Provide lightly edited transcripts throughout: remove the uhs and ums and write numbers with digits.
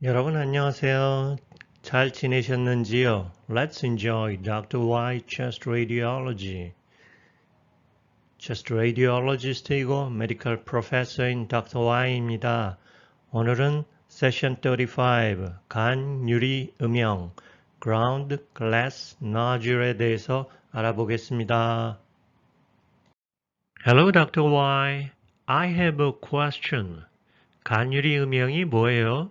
여러분 안녕하세요. 잘 지내셨는지요? Let's enjoy Dr. Y Chest Radiology. Chest Radiologist이고 Medical Professor인 Dr. Y입니다. 오늘은 Session 35, 간 유리 음영, Ground Glass Nodule에 대해서 알아보겠습니다. Hello, Dr. Y. I have a question. 간 유리 음영이 뭐예요?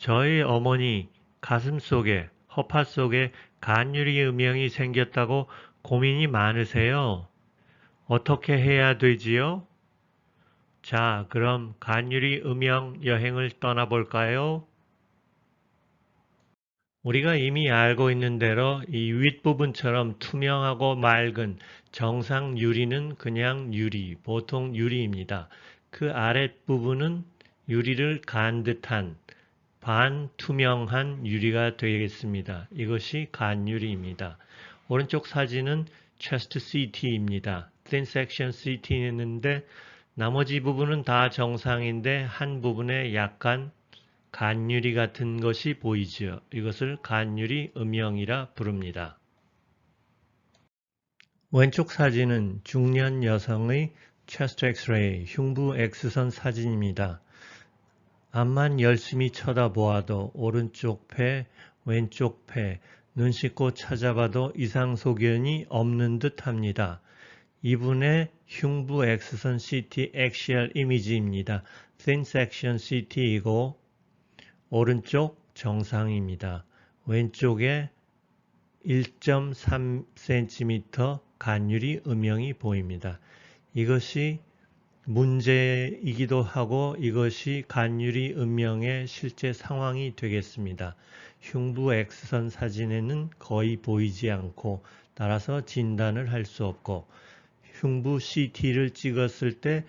저희 어머니 가슴 속에, 허파 속에 간유리 음영이 생겼다고 고민이 많으세요. 어떻게 해야 되지요? 자, 그럼 간유리 음영 여행을 떠나볼까요? 우리가 이미 알고 있는 대로 이 윗부분처럼 투명하고 맑은 정상 유리는 그냥 유리, 보통 유리입니다. 그 아랫부분은 유리를 간 듯한 반투명한 유리가 되겠습니다. 이것이 간유리입니다. 오른쪽 사진은 chest CT입니다. thin section CT였는데 나머지 부분은 다 정상인데 한 부분에 약간 간유리 같은 것이 보이죠. 이것을 간유리 음영이라 부릅니다. 왼쪽 사진은 중년 여성의 chest x-ray, 흉부 X선 사진입니다. 앞만 열심히 쳐다보아도 오른쪽 폐, 왼쪽 폐, 눈 씻고 찾아봐도 이상 소견이 없는 듯 합니다. 이분의 흉부 X선 CT 액시얼 이미지입니다. thin section CT이고 오른쪽 정상입니다. 왼쪽에 1.3cm 간유리 음영이 보입니다. 이것이 문제이기도 하고 이것이 간유리 음영의 실제 상황이 되겠습니다. 흉부 X선 사진에는 거의 보이지 않고 따라서 진단을 할 수 없고 흉부 CT를 찍었을 때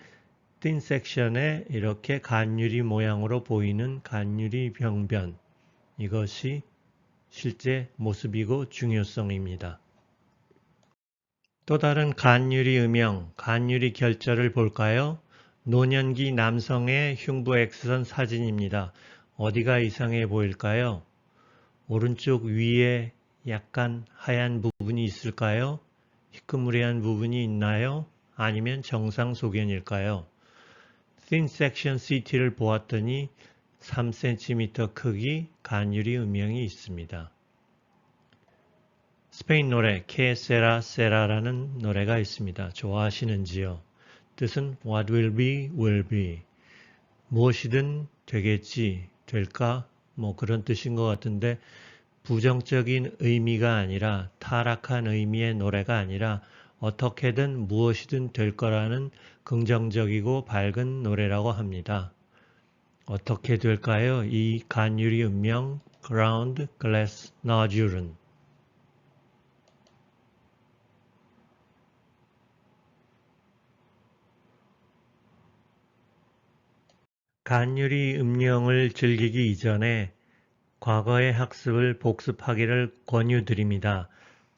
thin section에 이렇게 간유리 모양으로 보이는 간유리 병변 이것이 실제 모습이고 중요성입니다. 또 다른 간유리 음영, 간유리 결절을 볼까요? 노년기 남성의 흉부 X선 사진입니다. 어디가 이상해 보일까요? 오른쪽 위에 약간 하얀 부분이 있을까요? 희끄무리한 부분이 있나요? 아니면 정상 소견일까요? thin section CT를 보았더니 3cm 크기 간유리 음영이 있습니다. 스페인 노래 Que Sera Sera라는 노래가 있습니다. 좋아하시는지요? 뜻은 What will be, will be. 무엇이든 되겠지, 될까? 뭐 그런 뜻인 것 같은데 부정적인 의미가 아니라 타락한 의미의 노래가 아니라 어떻게든 무엇이든 될 거라는 긍정적이고 밝은 노래라고 합니다. 어떻게 될까요? 이 간유리 음영 Ground Glass Nodule은 간유리 음영을 즐기기 이전에 과거의 학습을 복습하기를 권유드립니다.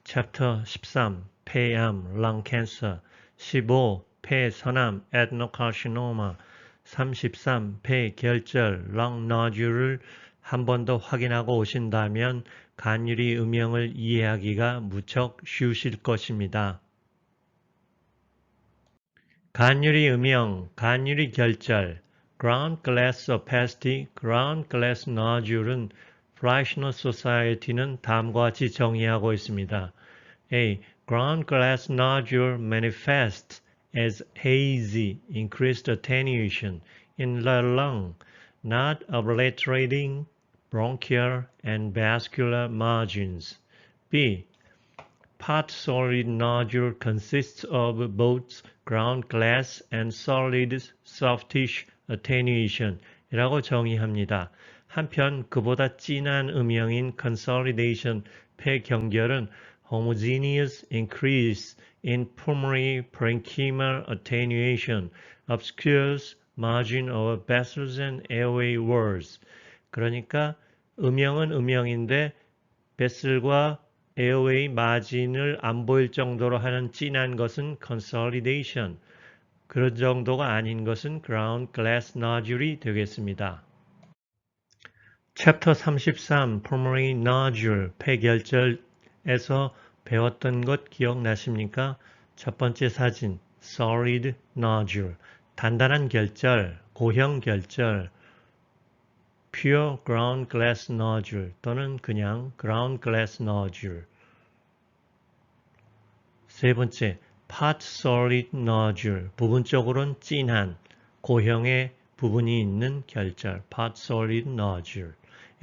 챕터 13, 폐암, lung cancer, 15, 폐선암, adenocarcinoma, 33, 폐결절, lung nodule을 한 번 더 확인하고 오신다면 간유리 음영을 이해하기가 무척 쉬우실 것입니다. 간유리 음영, 간유리 결절, ground glass opacity, ground glass nodule은 Fractional Society는 다음과 같이 정의하고 있습니다. A. Ground glass nodule manifests as hazy, increased attenuation in the lung, not obliterating bronchial and vascular margins. B. Part solid nodule consists of both ground glass and solid softish attenuation 이라고 정의합니다. 한편 그보다 진한 음영인 consolidation 폐경결은 homogeneous increase in pulmonary parenchymal attenuation obscures margin of vessels and airway walls. 그러니까 음영은 음영인데 베슬과 에어웨이 마진을 안 보일 정도로 하는 진한 것은 consolidation, 그런 정도가 아닌 것은 ground glass nodule이 되겠습니다. 챕터 33 Pulmonary Nodule 폐결절에서 배웠던 것 기억나십니까? 첫 번째 사진 Solid Nodule 단단한 결절, 고형 결절 Pure Ground Glass Nodule 또는 그냥 Ground Glass Nodule 세 번째 Part Solid Nodule 부분적으로는 진한 고형의 부분이 있는 결절 Part Solid Nodule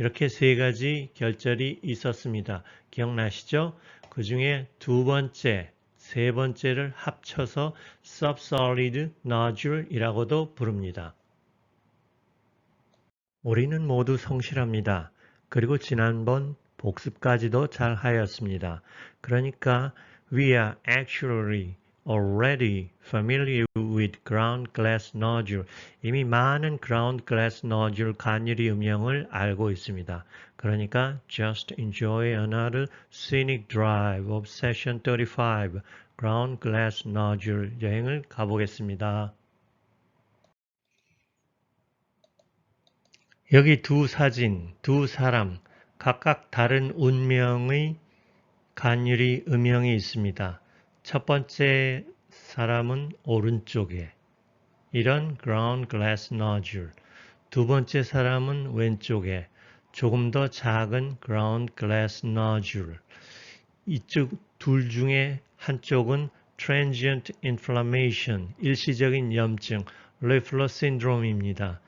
이렇게 세 가지 결절이 있었습니다. 기억나시죠? 그 중에 두 번째, 세 번째를 합쳐서 Subsolid Nodule이라고도 부릅니다. 우리는 모두 성실합니다. 그리고 지난번 복습까지도 잘 하였습니다. 그러니까 we are actually already familiar with ground glass nodule. 이미 많은 ground glass nodule 간유리 음영을 알고 있습니다. 그러니까 just enjoy another scenic drive of session 35 ground glass nodule 여행을 가보겠습니다. 여기 두 사진, 두 사람, 각각 다른 운명의 간유리 음영이 있습니다. 첫 번째 사람은 오른쪽에 이런 ground glass nodule, 두 번째 사람은 왼쪽에 조금 더 작은 ground glass nodule. 이쪽 둘 중에 한쪽은 transient inflammation, 일시적인 염증, reflux syndrome입니다.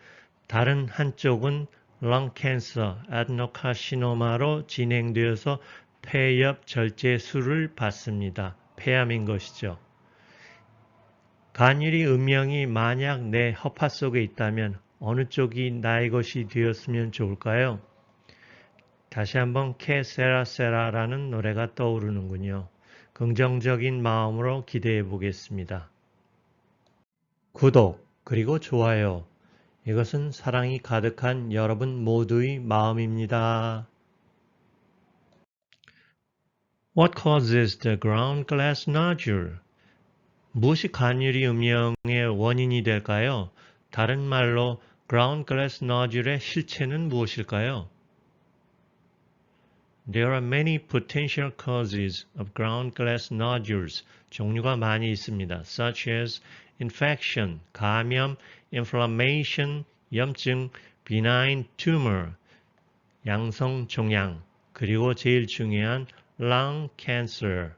다른 한쪽은 lung cancer, adenocarcinoma로 진행되어서 폐엽 절제술을 받습니다. 폐암인 것이죠. 간유리 음영이 만약 내 허파 속에 있다면 어느 쪽이 나의 것이 되었으면 좋을까요? 다시 한번 케세라세라라는 노래가 떠오르는군요. 긍정적인 마음으로 기대해 보겠습니다. 구독 그리고 좋아요. 이것은 사랑이 가득한 여러분 모두의 마음입니다. What causes the ground glass nodule? 무엇이 간유리 음영의 원인이 될까요? 다른 말로 ground glass nodule의 실체는 무엇일까요? There are many potential causes of ground glass nodules. 종류가 많이 있습니다. Such as infection, 감염, inflammation, 염증, benign tumor, 양성 종양, 그리고 제일 중요한 lung cancer.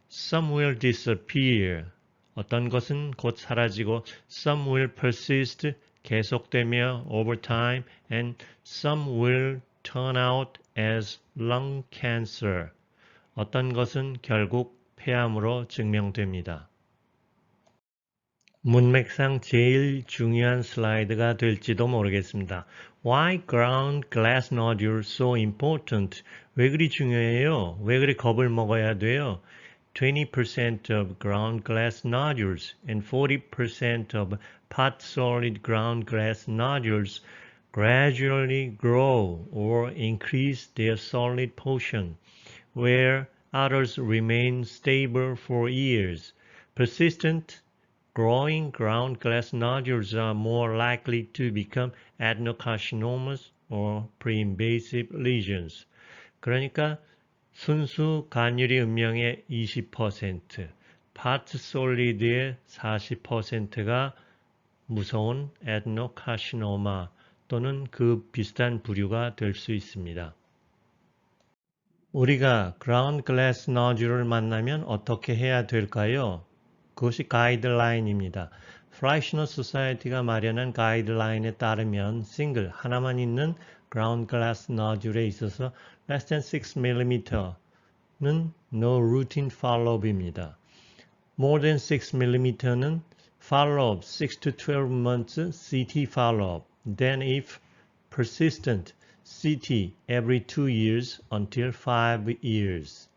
Some will disappear. 어떤 것은 곧 사라지고 some will persist, 계속되며 over time, and some will turn out as lung cancer. 어떤 것은 결국 폐암으로 증명됩니다. 문맥상 제일 중요한 슬라이드가 될지도 모르겠습니다. Why ground glass nodules so important? 왜 그리 중요해요? 왜 그리 겁을 먹어야 돼요? 20% of ground glass nodules and 40% of part solid ground glass nodules gradually grow or increase their solid portion, where others remain stable for years. Persistent growing ground glass nodules are more likely to become adenocarcinomas or pre-invasive lesions. 그러니까 순수 간유리 음영의 20%, 파트 솔리드의 40%가 무서운 에드노카시노마 또는 그 비슷한 부류가 될 수 있습니다. 우리가 그라운드 글래스 너듈을 만나면 어떻게 해야 될까요? 그것이 가이드라인입니다. 프라이셔너 소사이어티가 마련한 가이드라인에 따르면 싱글 하나만 있는 ground glass nodule에 있어서 less than 6mm는 no routine follow-up입니다. more than 6mm는 follow-up 6 to 12 months CT follow-up. Then if persistent, CT every 2 years until 5 years.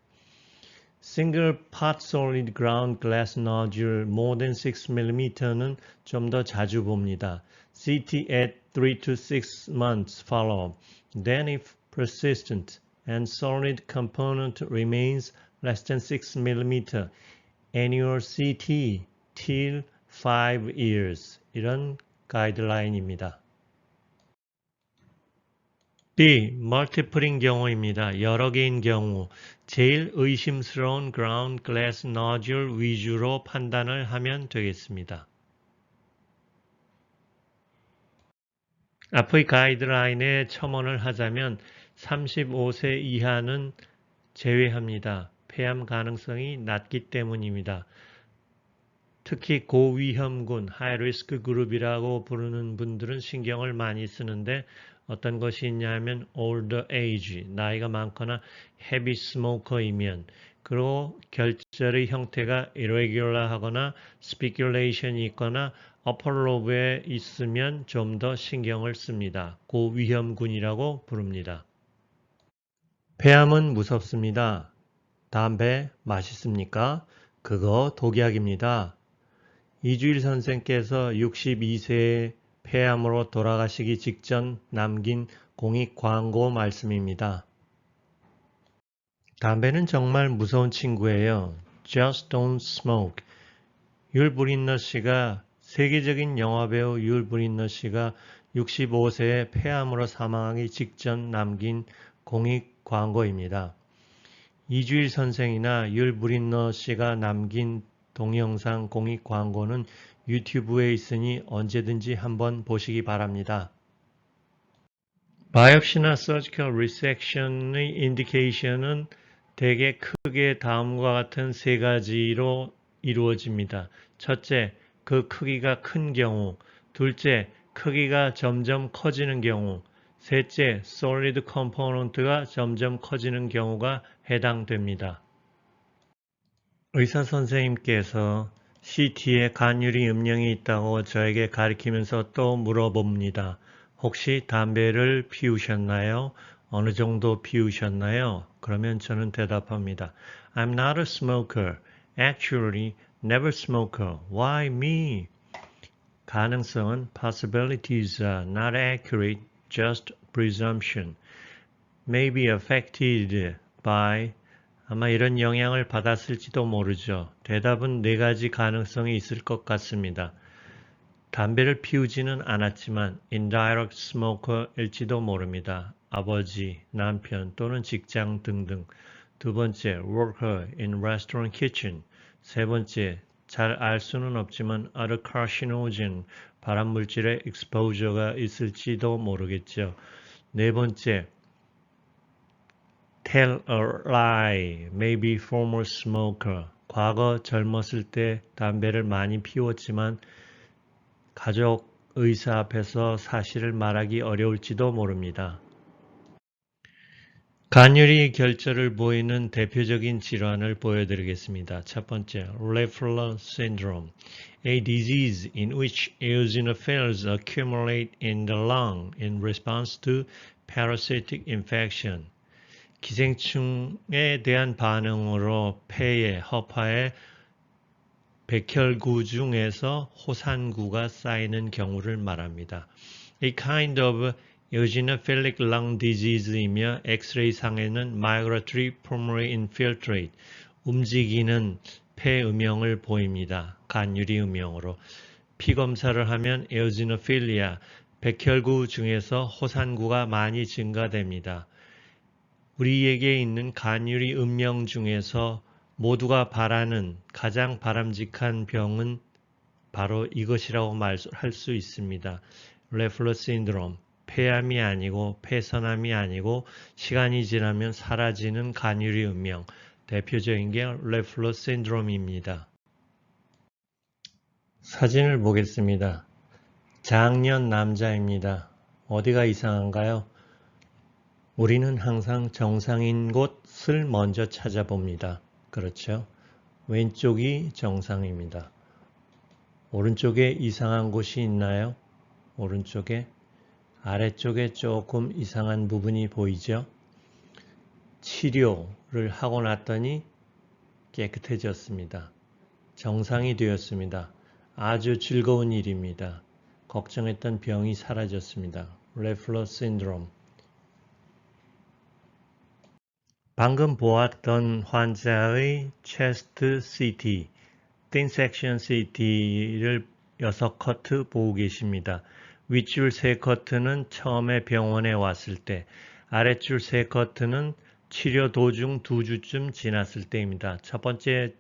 Single part solid ground glass nodule more than 6mm는 좀 더 자주 봅니다. CT at 3 to 6 months follow-up. Then if persistent and solid component remains less than 6mm, annual CT till 5 years. 이런 가이드라인입니다. B. multiple인 경우입니다. 여러 개인 경우. 제일 의심스러운 ground glass nodule 위주로 판단을 하면 되겠습니다. 앞의 가이드라인에 첨언을 하자면 35세 이하는 제외합니다. 폐암 가능성이 낮기 때문입니다. 특히 고위험군, 하이리스크 그룹이라고 부르는 분들은 신경을 많이 쓰는데 어떤 것이 있냐 하면 older age, 나이가 많거나 heavy smoker이면 그리고 결절의 형태가 irregular 하거나 spiculation이 있거나 upper lobe에 있으면 좀 더 신경을 씁니다. 고위험군이라고 부릅니다. 폐암은 무섭습니다. 담배 맛있습니까? 그거 독약입니다. 이주일 선생께서 62세에 폐암으로 돌아가시기 직전 남긴 공익 광고 말씀입니다. 담배는 정말 무서운 친구예요. Just don't smoke. 율 브린너 씨가 세계적인 영화배우 율 브린너 씨가 65세에 폐암으로 사망하기 직전 남긴 공익 광고입니다. 이주일 선생이나 율 브린너 씨가 남긴 동영상 공익 광고는 유튜브에 있으니 언제든지 한번 보시기 바랍니다. 바이옵시나 서지컬 리섹션의 인디케이션은 대개 크게 다음과 같은 세 가지로 이루어집니다. 첫째, 그 크기가 큰 경우. 둘째, 크기가 점점 커지는 경우. 셋째, 솔리드 컴포넌트가 점점 커지는 경우가 해당됩니다. 의사 선생님께서 CT에 간유리 음령이 있다고 저에게 가리키면서 또 물어봅니다. 혹시 담배를 피우셨나요? 어느 정도 피우셨나요? 그러면 저는 대답합니다. I'm not a smoker. Actually, never smoker. Why me? 가능성은 possibilities are not accurate, just presumption. May be affected by 아마 이런 영향을 받았을지도 모르죠. 대답은 네 가지 가능성이 있을 것 같습니다. 담배를 피우지는 않았지만 indirect smoker일지도 모릅니다. 아버지, 남편 또는 직장 등등. 두 번째, worker in restaurant kitchen. 세 번째, 잘 알 수는 없지만 other carcinogen, 발암물질의 exposure가 있을지도 모르겠죠. 네 번째, tell a lie, maybe former smoker. 과거 젊었을 때 담배를 많이 피웠지만 가족, 의사 앞에서 사실을 말하기 어려울지도 모릅니다. 간유리 결절을 보이는 대표적인 질환을 보여드리겠습니다. 첫 번째, Leffler syndrome, a disease in which eosinophils accumulate in the lung in response to parasitic infection. 기생충에 대한 반응으로 폐에, 허파에 백혈구 중에서 호산구가 쌓이는 경우를 말합니다. A kind of eosinophilic lung disease이며 엑스레이 상에는 migratory pulmonary infiltrate, 움직이는 폐 음영을 보입니다. 간유리 음영으로. 피 검사를 하면 eosinophilia, 백혈구 중에서 호산구가 많이 증가됩니다. 우리에게 있는 간유리 음영 중에서 모두가 바라는 가장 바람직한 병은 바로 이것이라고 말할 수 있습니다. 레플러 신드롬, 폐암이 아니고 폐선암이 아니고 시간이 지나면 사라지는 간유리 음영, 대표적인 게 레플러 신드롬입니다. 사진을 보겠습니다. 장년 남자입니다. 어디가 이상한가요? 우리는 항상 정상인 곳을 먼저 찾아봅니다. 그렇죠? 왼쪽이 정상입니다. 오른쪽에 이상한 곳이 있나요? 오른쪽에 아래쪽에 조금 이상한 부분이 보이죠? 치료를 하고 났더니 깨끗해졌습니다. 정상이 되었습니다. 아주 즐거운 일입니다. 걱정했던 병이 사라졌습니다. 레플러 신드롬. 방금 보았던 환자의 체스트 CT, thin section CT를 6커트 보고 계십니다. 윗줄 세 커트는 처음에 병원에 왔을 때, 아랫줄 세 커트는 치료 도중 2주쯤 지났을 때입니다. 첫 번째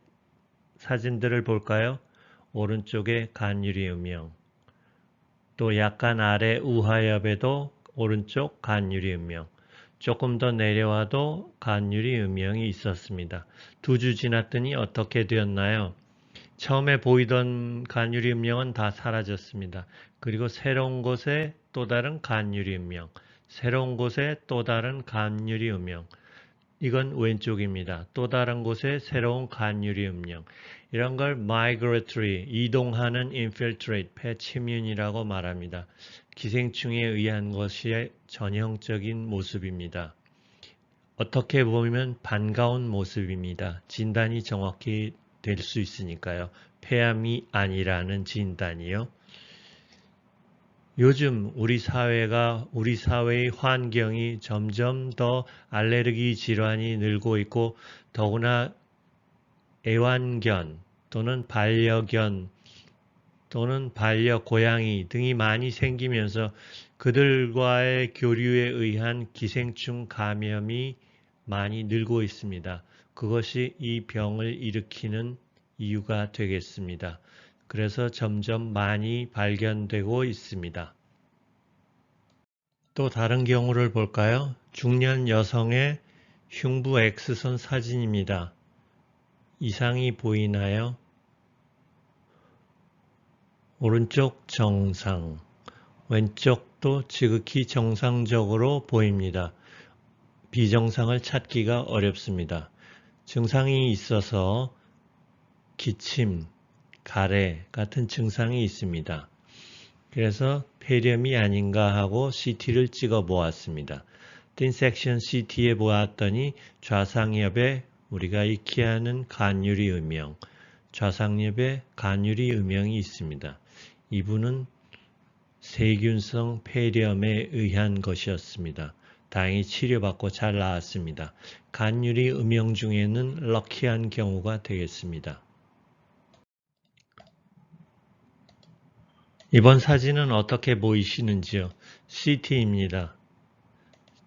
사진들을 볼까요? 오른쪽에 간유리 음영, 또 약간 아래 우하엽에도 오른쪽 간유리 음영, 조금 더 내려와도 간유리 음영이 있었습니다. 2주 지났더니 어떻게 되었나요? 처음에 보이던 간유리 음영은 다 사라졌습니다. 그리고 새로운 곳에 또 다른 간유리 음영, 새로운 곳에 또 다른 간유리 음영, 이건 왼쪽입니다. 또 다른 곳에 새로운 간유리 음영. 이런 걸 migratory, 이동하는 infiltrate, 폐침윤이라고 말합니다. 기생충에 의한 것이 전형적인 모습입니다. 어떻게 보면 반가운 모습입니다. 진단이 정확히 될 수 있으니까요. 폐암이 아니라는 진단이요. 요즘 우리 사회의 환경이 점점 더 알레르기 질환이 늘고 있고, 더구나 애완견 또는 반려견 또는 반려고양이 등이 많이 생기면서 그들과의 교류에 의한 기생충 감염이 많이 늘고 있습니다. 그것이 이 병을 일으키는 이유가 되겠습니다. 그래서 점점 많이 발견되고 있습니다. 또 다른 경우를 볼까요? 중년 여성의 흉부 X선 사진입니다. 이상이 보이나요? 오른쪽 정상, 왼쪽도 지극히 정상적으로 보입니다. 비정상을 찾기가 어렵습니다. 증상이 있어서 기침, 가래 같은 증상이 있습니다. 그래서 폐렴이 아닌가 하고 CT를 찍어 보았습니다. 틴 섹션 CT에 보았더니 좌상엽에 우리가 익히 아는 간유리 음영, 좌상엽에 간유리 음영이 있습니다. 이분은 세균성 폐렴에 의한 것이었습니다. 다행히 치료받고 잘 나았습니다. 간유리 음영 중에는 럭키한 경우가 되겠습니다. 이번 사진은 어떻게 보이시는지요? CT입니다.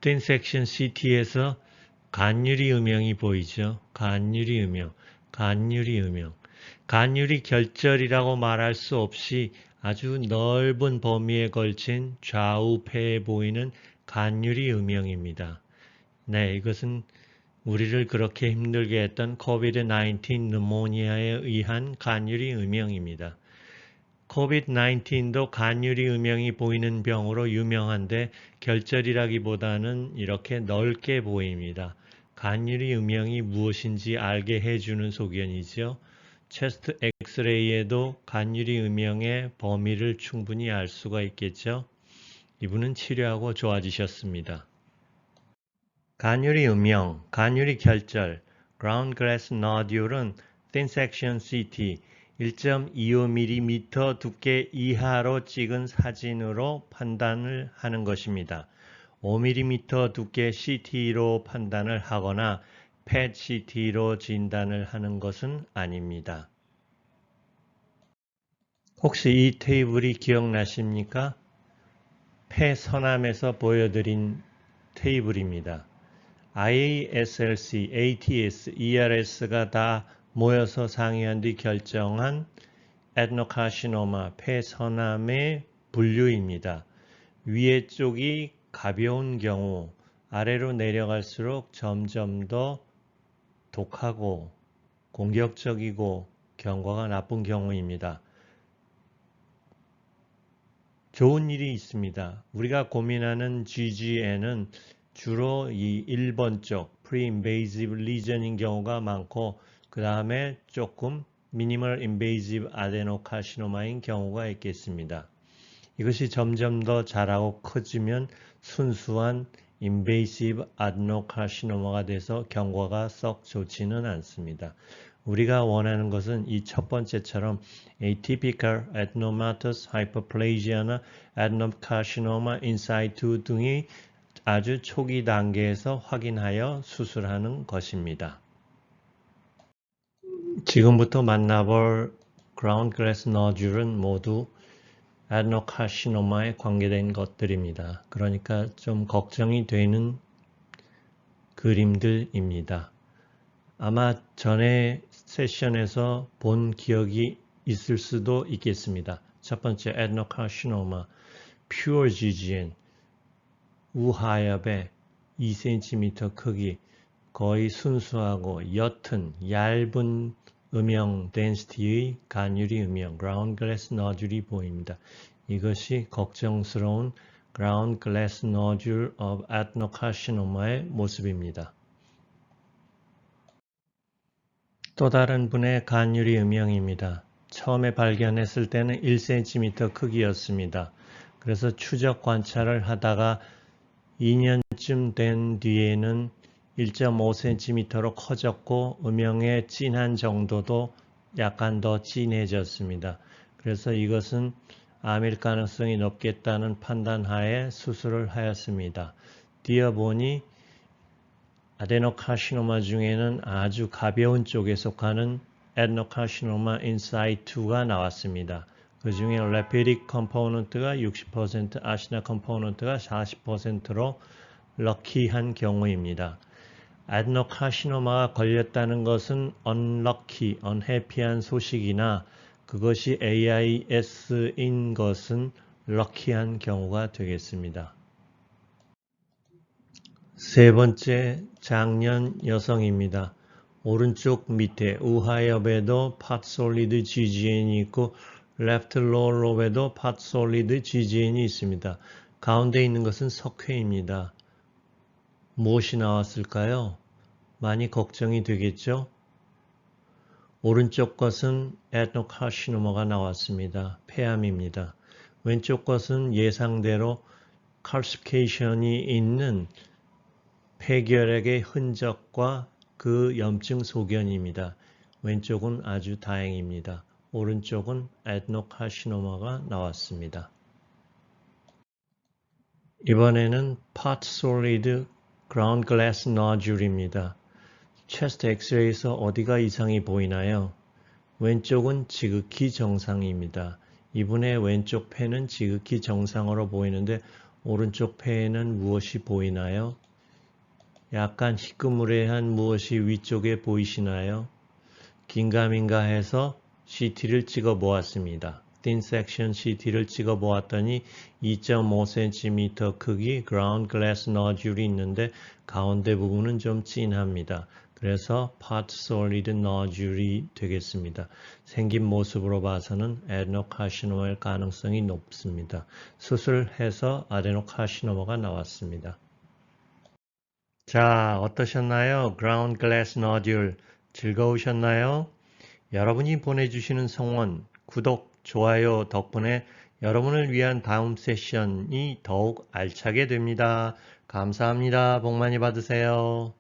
틴 섹션 CT에서 간유리 음영이 보이죠? 간유리 음영, 간유리 음영. 간유리 결절이라고 말할 수 없이 아주 넓은 범위에 걸친 좌우 폐에 보이는 간유리 음영입니다. 네, 이것은 우리를 그렇게 힘들게 했던 COVID-19 느모니아에 의한 간유리 음영입니다. COVID-19도 간유리 음영이 보이는 병으로 유명한데 결절이라기보다는 이렇게 넓게 보입니다. 간유리 음영이 무엇인지 알게 해주는 소견이죠. 체스트 엑스레이에도 간유리 음영의 범위를 충분히 알 수가 있겠죠. 이분은 치료하고 좋아지셨습니다. 간유리 음영, 간유리 결절, ground glass nodule은 thin section CT 1.25mm 두께 이하로 찍은 사진으로 판단을 하는 것입니다. 5mm 두께 CT로 판단을 하거나 PET CT로 진단을 하는 것은 아닙니다. 혹시 이 테이블이 기억나십니까? 폐선암에서 보여드린 테이블입니다. IASLC, ATS, ERS가 다 모여서 상의한 뒤 결정한 에드노카시노마, 폐선암의 분류입니다. 위에 쪽이 가벼운 경우, 아래로 내려갈수록 점점 더 독하고 공격적이고 경과가 나쁜 경우입니다. 좋은 일이 있습니다. 우리가 고민하는 GGN은 주로 이 1번 쪽 Pre-Invasive Lesion인 경우가 많고 그 다음에 조금 Minimal Invasive Adenocarcinoma인 경우가 있겠습니다. 이것이 점점 더 자라고 커지면 순수한 Invasive Adenocarcinoma가 돼서 경과가 썩 좋지는 않습니다. 우리가 원하는 것은 이 첫 번째처럼 Atypical Adenomatous Hyperplasia나 Adenocarcinoma in situ 등이 아주 초기 단계에서 확인하여 수술하는 것입니다. 지금부터 만나볼 Ground Glass Nodule은 모두 아데노카시노마에 관계된 것들입니다. 그러니까 좀 걱정이 되는 그림들입니다. 아마 전에 세션에서 본 기억이 있을 수도 있겠습니다. 첫 번째 아데노카시노마, 퓨어 GGN, 우하엽의 2cm 크기, 거의 순수하고 옅은 얇은 음영 덴시티의 간유리 음영 ground glass nodule이 보입니다. 이것이 걱정스러운 ground glass nodule of adenocarcinoma의 모습입니다. 또 다른 분의 간유리 음영입니다. 처음에 발견했을 때는 1cm 크기였습니다. 그래서 추적 관찰을 하다가 2년쯤 된 뒤에는 1.5cm로 커졌고 음영의 진한 정도도 약간 더 진해졌습니다. 그래서 이것은 암일 가능성이 높겠다는 판단하에 수술을 하였습니다. 띄어보니 아데노카시노마 중에는 아주 가벼운 쪽에 속하는 아데노카시노마 인사이트가 나왔습니다. 그 중에 레피딕 컴포넌트가 60%, 아시나 컴포넌트가 40%로 럭키한 경우입니다. 아데노카시노마가 걸렸다는 것은 unlucky, unhappy한 소식이나 그것이 AIS인 것은 럭키한 경우가 되겠습니다. 세 번째 장년 여성입니다. 오른쪽 밑에 우하엽에도 팟솔리드 GGN이 있고 레프트 로어 롭에도 팟솔리드 GGN이 있습니다. 가운데 있는 것은 석회입니다. 무엇이 나왔을까요? 많이 걱정이 되겠죠? 오른쪽 것은 아데노카시노마가 나왔습니다. 폐암입니다. 왼쪽 것은 예상대로 칼시피케이션이 있는 폐결핵의 흔적과 그 염증 소견입니다. 왼쪽은 아주 다행입니다. 오른쪽은 아데노카시노마가 나왔습니다. 이번에는 pot solid ground glass nodule입니다. 체스트 엑스레이에서 어디가 이상이 보이나요? 왼쪽은 지극히 정상입니다. 이분의 왼쪽 폐는 지극히 정상으로 보이는데 오른쪽 폐에는 무엇이 보이나요? 약간 희끄무레한 무엇이 위쪽에 보이시나요? 긴가민가 해서 CT를 찍어 보았습니다. thin section CT를 찍어 보았더니 2.5cm 크기 ground glass nodule이 있는데 가운데 부분은 좀 진합니다. 그래서 pot solid nodule이 되겠습니다. 생긴 모습으로 봐서는 아데노카시노마일 가능성이 높습니다. 수술해서 아데노카시노마가 나왔습니다. 자, 어떠셨나요? ground glass nodule 즐거우셨나요? 여러분이 보내주시는 성원, 구독, 좋아요 덕분에 여러분을 위한 다음 세션이 더욱 알차게 됩니다. 감사합니다. 복 많이 받으세요.